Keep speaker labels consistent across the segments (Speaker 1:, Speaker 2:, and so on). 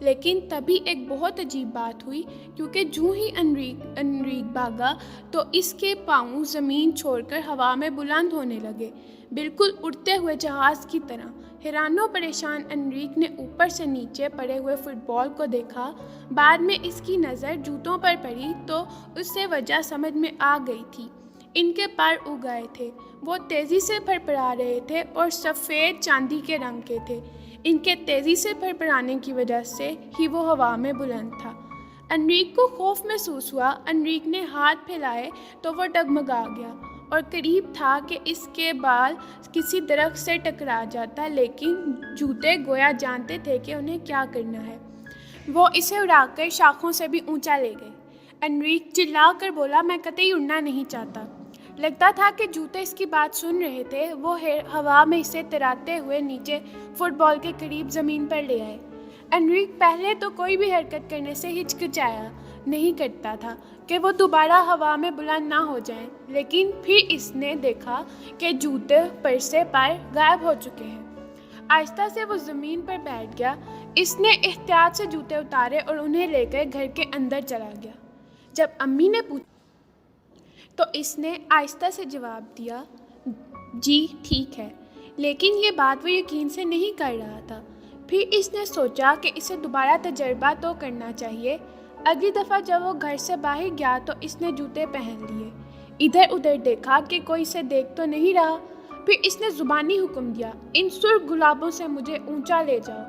Speaker 1: لیکن تبھی ایک بہت عجیب بات ہوئی، کیونکہ جو ہی انریک بھاگا تو اس کے پاؤں زمین چھوڑ کر ہوا میں بلند ہونے لگے، بالکل اڑتے ہوئے جہاز کی طرح۔ حیران و پریشان انریک نے اوپر سے نیچے پڑے ہوئے فٹ بال کو دیکھا۔ بعد میں اس کی نظر جوتوں پر پڑی تو اسے وجہ سمجھ میں آ گئی تھی۔ ان کے پر اگ گئے تھے، وہ تیزی سے پھڑپڑا رہے تھے اور سفید چاندی کے رنگ کے تھے۔ ان کے تیزی سے پھڑپڑانے کی وجہ سے ہی وہ ہوا میں بلند تھا۔ انریک کو خوف محسوس ہوا۔ انریک نے ہاتھ پھیلائے تو وہ ڈگمگا گیا اور قریب تھا کہ اس کے بال کسی درخت سے ٹکرا جاتا، لیکن جوتے گویا جانتے تھے کہ انہیں کیا کرنا ہے۔ وہ اسے اڑا کر شاخوں سے بھی اونچا لے گئے۔ انریک چلا کر بولا، میں قطعی اڑنا نہیں چاہتا۔ لگتا تھا کہ جوتے اس کی بات سن رہے تھے۔ وہ ہوا میں اسے تیراتے ہوئے نیچے فٹ بال کے قریب زمین پر لے آئے۔ انریک پہلے تو کوئی بھی حرکت کرنے سے ہچکچایا نہیں کرتا تھا کہ وہ دوبارہ ہوا میں بلند نہ ہو جائیں، لیکن پھر اس نے دیکھا کہ جوتے پر سے پر غائب ہو چکے ہیں۔ آہستہ سے وہ زمین پر بیٹھ گیا۔ اس نے احتیاط سے جوتے اتارے اور انہیں لے کر گھر کے اندر چلا گیا۔ جب امی نے پوچھا تو اس نے آہستہ سے جواب دیا، جی ٹھیک ہے، لیکن یہ بات وہ یقین سے نہیں کر رہا تھا۔ پھر اس نے سوچا کہ اسے دوبارہ تجربہ تو کرنا چاہیے۔ اگلی دفعہ جب وہ گھر سے باہر گیا تو اس نے جوتے پہن لیے، ادھر ادھر دیکھا کہ کوئی اسے دیکھ تو نہیں رہا۔ پھر اس نے زبانی حکم دیا، ان سرخ گلابوں سے مجھے اونچا لے جاؤ۔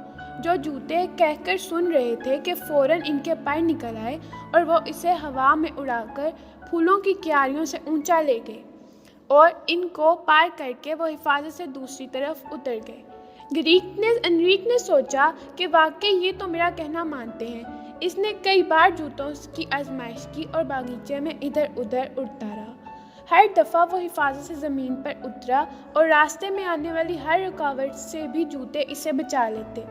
Speaker 1: جو جوتے کہہ کر سن رہے تھے کہ فوراً ان کے پر نکل آئے اور وہ اسے ہوا میں اڑا کر پھولوں کی کیاریوں سے اونچا لے گئے اور ان کو پار کر کے وہ حفاظت سے دوسری طرف اتر گئے۔ انریک نے سوچا کہ واقعی یہ تو میرا کہنا مانتے ہیں۔ اس نے کئی بار جوتوں کی آزمائش کی اور باغیچے میں ادھر ادھر اڑتا رہا۔ ہر دفعہ وہ حفاظت سے زمین پر اترا اور راستے میں آنے والی ہر رکاوٹ سے بھی جوتے اسے بچا لیتے۔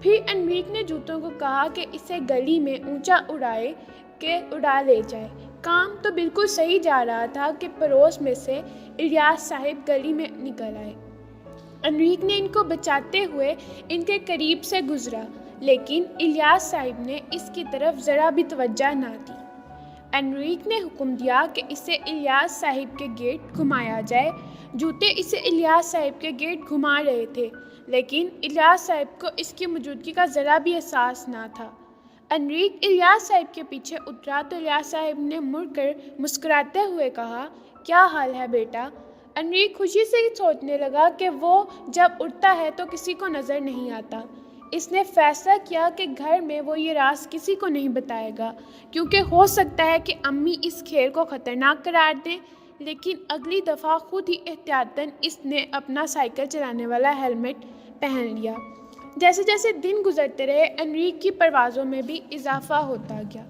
Speaker 1: پھر انریک نے جوتوں کو کہا کہ اسے گلی میں اونچا اڑا لے جائے۔ کام تو بالکل صحیح جا رہا تھا کہ پڑوس میں سے الیاس صاحب گلی میں نکل آئے۔ انریک نے ان کو بچاتے ہوئے ان کے قریب سے گزرا، لیکن الیاس صاحب نے اس کی طرف ذرا بھی توجہ نہ دی۔ انریک نے حکم دیا کہ اسے الیاس صاحب کے گرد گھمایا جائے۔ جوتے اسے الیاس صاحب کے گرد گھما رہے تھے، لیکن الیاس صاحب کو اس کی موجودگی کا ذرا بھی احساس نہ تھا۔ انریک الیاس صاحب کے پیچھے اترا تو الیاس صاحب نے مڑ کر مسکراتے ہوئے کہا، کیا حال ہے بیٹا؟ انریک خوشی سے سوچنے لگا کہ وہ جب اڑتا ہے تو کسی کو نظر نہیں آتا۔ اس نے فیصلہ کیا کہ گھر میں وہ یہ راز کسی کو نہیں بتائے گا، کیونکہ ہو سکتا ہے کہ امی اس کھیل کو خطرناک قرار دیں۔ لیکن اگلی دفعہ خود ہی احتیاطاً اس نے اپنا سائیکل چلانے والا ہیلمٹ پہن لیا۔ جیسے جیسے دن گزرتے رہے، انریک کی پروازوں میں بھی اضافہ ہوتا گیا۔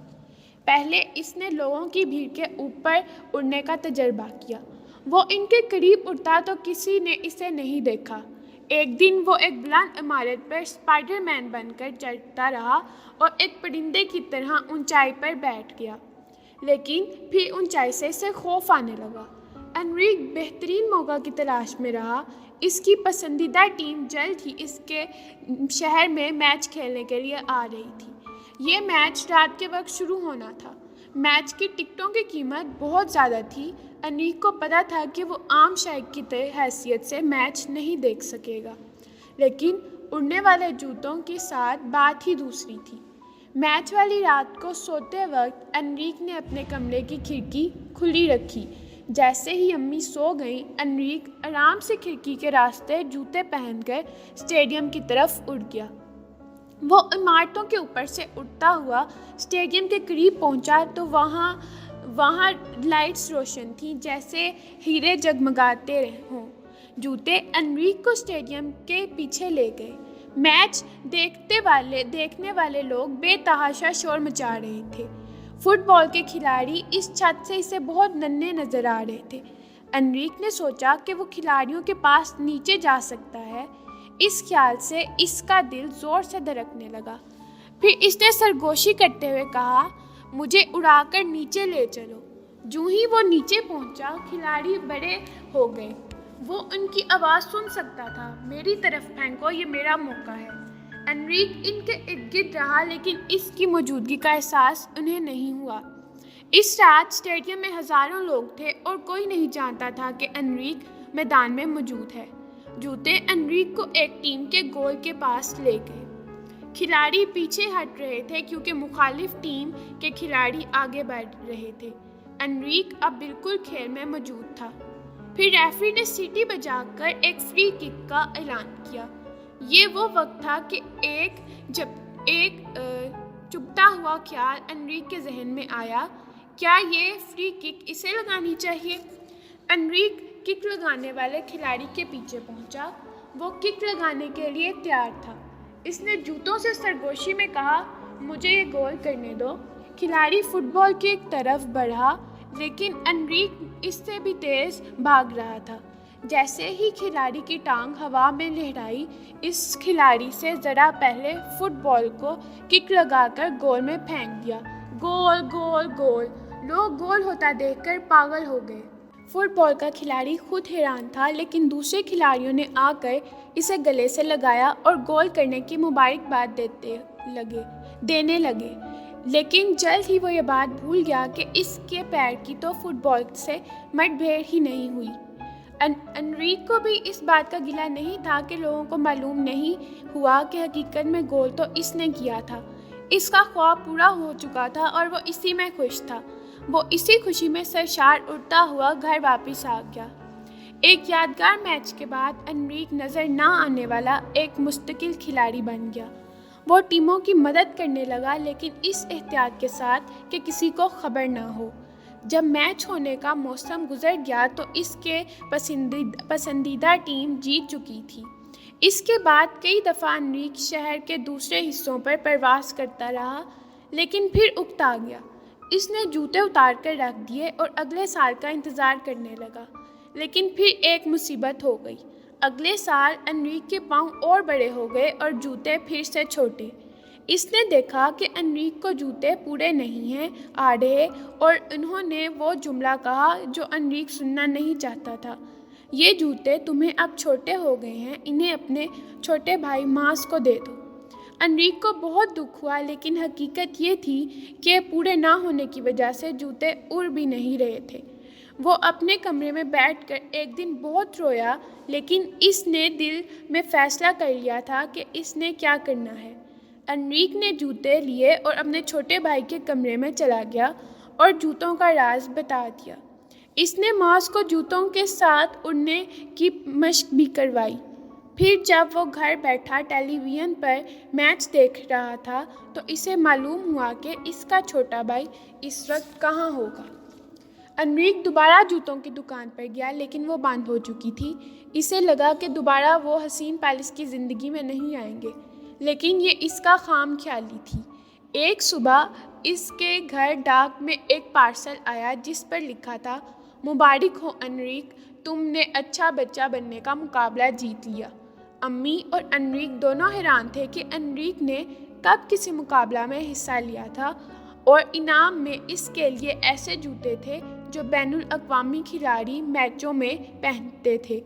Speaker 1: پہلے اس نے لوگوں کی بھیڑ کے اوپر اڑنے کا تجربہ کیا۔ وہ ان کے قریب اڑتا تو کسی نے اسے نہیں دیکھا۔ ایک دن وہ ایک بلند عمارت پر اسپائڈر مین بن کر چڑھتا رہا اور ایک پرندے کی طرح اونچائی پر بیٹھ گیا، لیکن پھر اونچائی سے اسے خوف آنے لگا۔ انریک بہترین موقع کی تلاش میں رہا۔ اس کی پسندیدہ ٹیم جلد ہی اس کے شہر میں میچ کھیلنے کے لیے آ رہی تھی۔ یہ میچ رات کے وقت شروع ہونا تھا۔ میچ کی ٹکٹوں کی قیمت بہت زیادہ تھی۔ انریک کو پتہ تھا کہ وہ عام شائق کی حیثیت سے میچ نہیں دیکھ سکے گا، لیکن اڑنے والے جوتوں کے ساتھ بات ہی دوسری تھی۔ میچ والی رات کو سوتے وقت انریک نے اپنے کمرے کی کھڑکی کھلی رکھی۔ جیسے ہی امی سو گئیں، انریک آرام سے کھڑکی کے راستے جوتے پہن کر اسٹیڈیم کی طرف اڑ گیا۔ وہ عمارتوں کے اوپر سے اڑتا ہوا اسٹیڈیم کے قریب پہنچا تو وہاں لائٹس روشن تھیں، جیسے ہیرے جگمگاتے ہوں۔ جوتے انریک کو اسٹیڈیم کے پیچھے لے گئے۔ میچ دیکھنے والے لوگ بے تحاشا شور مچا رہے تھے۔ فٹ بال کے کھلاڑی اس چھت سے اسے بہت ننھے نظر آ رہے تھے۔ انریک نے سوچا کہ وہ کھلاڑیوں کے پاس نیچے جا سکتا ہے۔ اس خیال سے اس کا دل زور سے دھڑکنے لگا۔ پھر اس نے سرگوشی کرتے ہوئے کہا، مجھے اڑا کر نیچے لے چلو۔ جو ہی وہ نیچے پہنچا، کھلاڑی بڑے ہو گئے۔ وہ ان کی آواز سن سکتا تھا، میری طرف پھینکو، یہ میرا موقع ہے۔ انریک ان کے ارد گرد رہا لیکن اس کی موجودگی کا احساس انہیں نہیں ہوا۔ اس رات اسٹیڈیم میں ہزاروں لوگ تھے اور کوئی نہیں جانتا تھا کہ انریک میدان میں موجود ہے۔ جوتے انریک کو ایک ٹیم کے گول کے پاس لے گئے۔ کھلاڑی پیچھے ہٹ رہے تھے کیونکہ مخالف ٹیم کے کھلاڑی آگے بڑھ رہے تھے۔ انریک اب بالکل کھیل میں موجود تھا۔ پھر ریفری نے سیٹی بجا کر ایک فری کک کا اعلان کیا۔ یہ وہ وقت تھا کہ جب ایک چبھتا ہوا خیال انریک کے ذہن میں آیا، کیا یہ فری کک اسے لگانی چاہیے؟ انریک کک لگانے والے کھلاڑی کے پیچھے پہنچا۔ وہ کک لگانے کے لیے تیار تھا۔ اس نے جوتوں سے سرگوشی میں کہا، مجھے یہ گول کرنے دو۔ کھلاڑی فٹ بال کی طرف بڑھا لیکن انریک اس سے بھی تیز بھاگ رہا تھا۔ جیسے ہی کھلاڑی کی ٹانگ ہوا میں لہرائی، اس کھلاڑی سے ذرا پہلے فٹ بال کو کک لگا کر گول میں پھینک دیا۔ گول گول گول! لوگ گول ہوتا دیکھ کر پاگل ہو گئے۔ فٹ بال کا کھلاڑی خود حیران تھا لیکن دوسرے کھلاڑیوں نے آ کر اسے گلے سے لگایا اور گول کرنے کی مبارکباد دینے لگے۔ لیکن جلد ہی وہ یہ بات بھول گیا کہ اس کے پیر کی تو فٹ بال سے مٹ بھیڑ ہی نہیں ہوئی۔ انریک کو بھی اس بات کا گلہ نہیں تھا کہ لوگوں کو معلوم نہیں ہوا کہ حقیقت میں گول تو اس نے کیا تھا۔ اس کا خواب پورا ہو چکا تھا اور وہ اسی میں خوش تھا۔ وہ اسی خوشی میں سرشار اڑتا ہوا گھر واپس آ گیا۔ ایک یادگار میچ کے بعد انریک نظر نہ آنے والا ایک مستقل کھلاڑی بن گیا۔ وہ ٹیموں کی مدد کرنے لگا لیکن اس احتیاط کے ساتھ کہ کسی کو خبر نہ ہو۔ جب میچ ہونے کا موسم گزر گیا تو اس کے پسندیدہ ٹیم جیت چکی تھی۔ اس کے بعد کئی دفعہ انریک شہر کے دوسرے حصوں پر پرواز کرتا رہا لیکن پھر اکتا گیا۔ اس نے جوتے اتار کر رکھ دیے اور اگلے سال کا انتظار کرنے لگا۔ لیکن پھر ایک مصیبت ہو گئی۔ اگلے سال انریک کے پاؤں اور بڑے ہو گئے اور جوتے پھر سے چھوٹے۔ اس نے دیکھا کہ انریک کو جوتے پورے نہیں ہیں، آڑے، اور انہوں نے وہ جملہ کہا جو انریک سننا نہیں چاہتا تھا، یہ جوتے تمہیں اب چھوٹے ہو گئے ہیں، انہیں اپنے چھوٹے بھائی ماس کو دے دو۔ انریک کو بہت دکھ ہوا لیکن حقیقت یہ تھی کہ پورے نہ ہونے کی وجہ سے جوتے اڑ بھی نہیں رہے تھے۔ وہ اپنے کمرے میں بیٹھ کر ایک دن بہت رویا لیکن اس نے دل میں فیصلہ کر لیا تھا کہ اس نے کیا کرنا ہے۔ انریک نے جوتے لیے اور اپنے چھوٹے بھائی کے کمرے میں چلا گیا اور جوتوں کا راز بتا دیا۔ اس نے ماس کو جوتوں کے ساتھ اڑنے کی مشق بھی کروائی۔ پھر جب وہ گھر بیٹھا ٹیلی ویژن پر میچ دیکھ رہا تھا تو اسے معلوم ہوا کہ اس کا چھوٹا بھائی اس وقت کہاں ہوگا۔ انریک دوبارہ جوتوں کی دکان پر گیا لیکن وہ بند ہو چکی تھی۔ اسے لگا کہ دوبارہ وہ حسین پیلس کی زندگی میں نہیں آئیں گے، لیکن یہ اس کا خام خیالی تھی۔ ایک صبح اس کے گھر ڈاک میں ایک پارسل آیا جس پر لکھا تھا، مبارک ہو انریک، تم نے اچھا بچہ بننے کا مقابلہ جیت لیا۔ امی اور انریک دونوں حیران تھے کہ انریک نے کب کسی مقابلہ میں حصہ لیا تھا، اور انعام میں اس کے لیے ایسے جوتے تھے جو بین الاقوامی کھلاڑی میچوں میں پہنتے تھے۔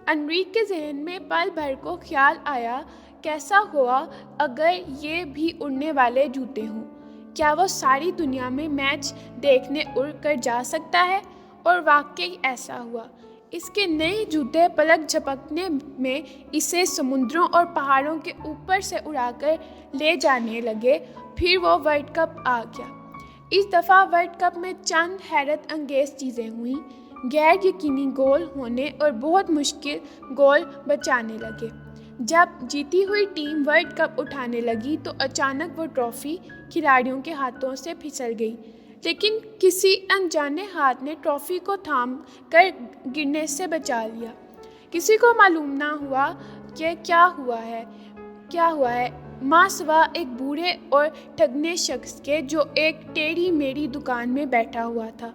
Speaker 1: انریک کے ذہن میں پل بھر کو خیال آیا، کیسا ہوا اگر یہ بھی اڑنے والے جوتے ہوں؟ کیا وہ ساری دنیا میں میچ دیکھنے اڑ کر جا سکتا ہے؟ اور واقعی ایسا ہوا۔ اس کے نئے جوتے پلک جھپکنے میں اسے سمندروں اور پہاڑوں کے اوپر سے اڑا کر لے جانے لگے۔ پھر وہ ورلڈ کپ آ گیا۔ اس دفعہ ورلڈ کپ میں چند حیرت انگیز چیزیں ہوئیں۔ غیر یقینی گول ہونے اور بہت مشکل گول بچانے لگے۔ جب جیتی ہوئی ٹیم ورلڈ کپ اٹھانے لگی تو اچانک وہ ٹرافی کھلاڑیوں کے ہاتھوں سے پھسل گئی، لیکن کسی انجانے ہاتھ نے ٹرافی کو تھام کر گرنے سے بچا لیا۔ کسی کو معلوم نہ ہوا کہ کیا ہوا ہے ماں سوا ایک بوڑھے اور ٹھگنے شخص کے جو ایک ٹیڑھی میڑھی دکان میں بیٹھا ہوا تھا،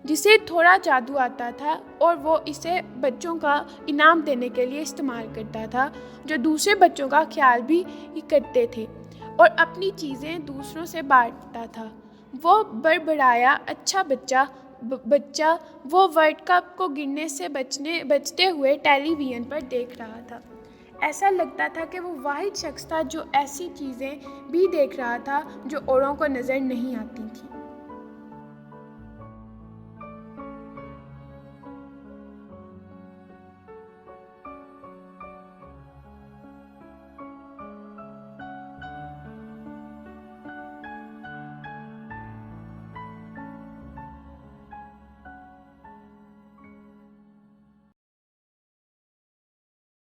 Speaker 1: جسے تھوڑا جادو آتا تھا اور وہ اسے بچوں کا انعام دینے کے لیے استعمال کرتا تھا، جو دوسرے بچوں کا خیال بھی کرتے تھے اور اپنی چیزیں دوسروں سے بانٹتا تھا۔ وہ بڑبڑایا، اچھا بچہ وہ ورلڈ کپ کو گرنے سے بچتے ہوئے ٹیلی ویژن پر دیکھ رہا تھا۔ ایسا لگتا تھا کہ وہ واحد شخص تھا جو ایسی چیزیں بھی دیکھ رہا تھا جو اوروں کو نظر نہیں آتی تھیں۔